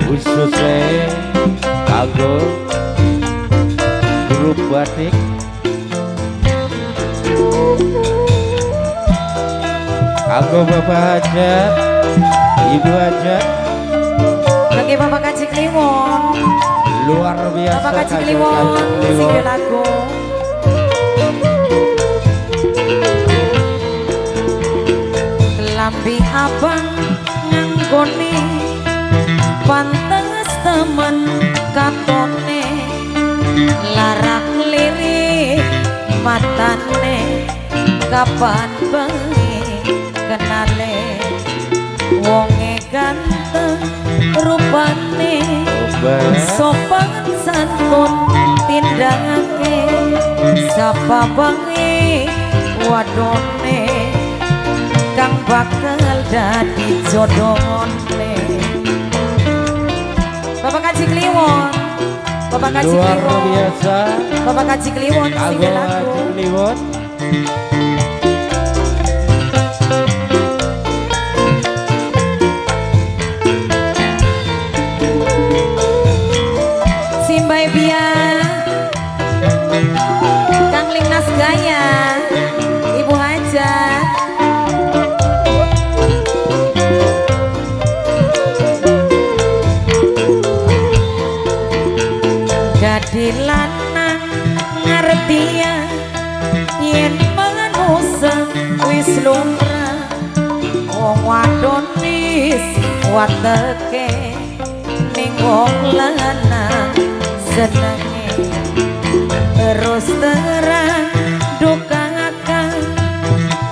khususnya kanggo grup batik kanggo bapak hajat ibu hajat bagi bapak Kaji Kliwon luar biasa bapak Kaji Kliwon sing lagu lambi abang nganggone pantes temen katone larak lirik matane kapan bengi kenale wonge ganteng rupane sopan santun tindakake sapa bengi wadone kang bakal dadi jodohone Bapak Kaji Kliwon Bapak Kaji luar Kliwon biasa Bapak Kaji Kliwon kanggo Kaji Kliwon Simbai Bia Kang Lingnas Gaya Ibu Hajat jadi lanang ngerti ya yen manusa wis lumrah wong wadon wis wateke ning wong lanang senenge terus terang duka akan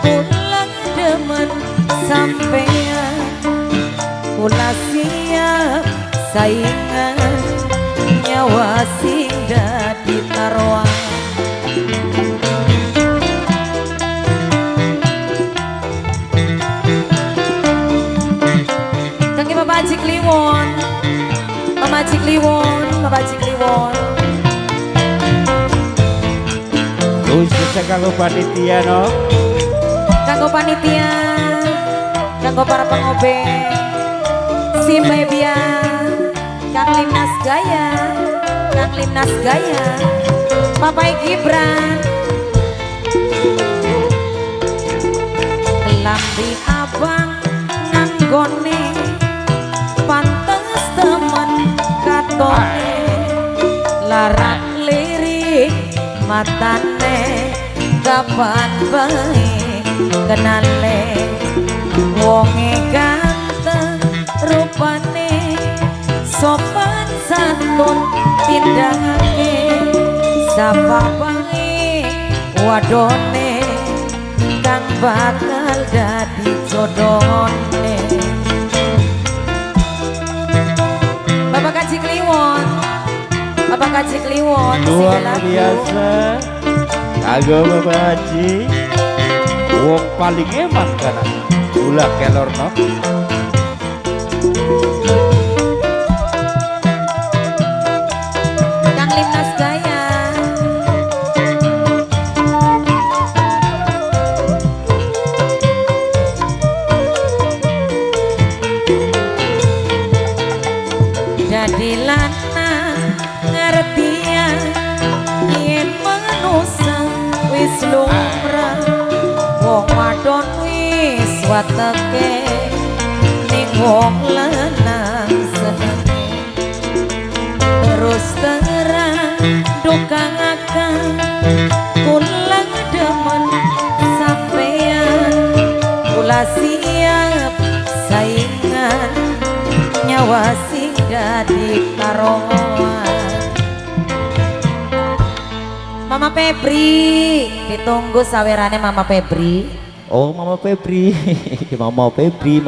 pulang demen sampean kula siap saingan nyawa sing dadi taruhan kangge Bapak Haji Kliwon Bapak Haji Kliwon Bapak Haji Kliwon khususnya kanggo panitia no kanggo panitia kanggo para pengobeng Simbai Bia Kang Limnas Gaya Kang Limnas Gaya Papai Gibran lambi abang nanggone pantes temen katone larak lirik matane kapan bae kenale wonge ganteng rupane sopan santun tindakake sapa bae wadone kang bakal dadi jodohone Bapak Kaji Kliwon Bapak Kaji Kliwon luar biasa kanggo Bapak Haji wong paling emas kan gula kelor no Kang Limnas Gaya jadi lanang ngertian yen manusa wis lumrah wong wadon wis wateke ning wong lanang senenge terus terang duka akan pulang demen sampean kula siap saingan nyawa sing dadi taruhan Mama Febri ditunggu sawerane Mama Febri oh Mama Febri Mama Febri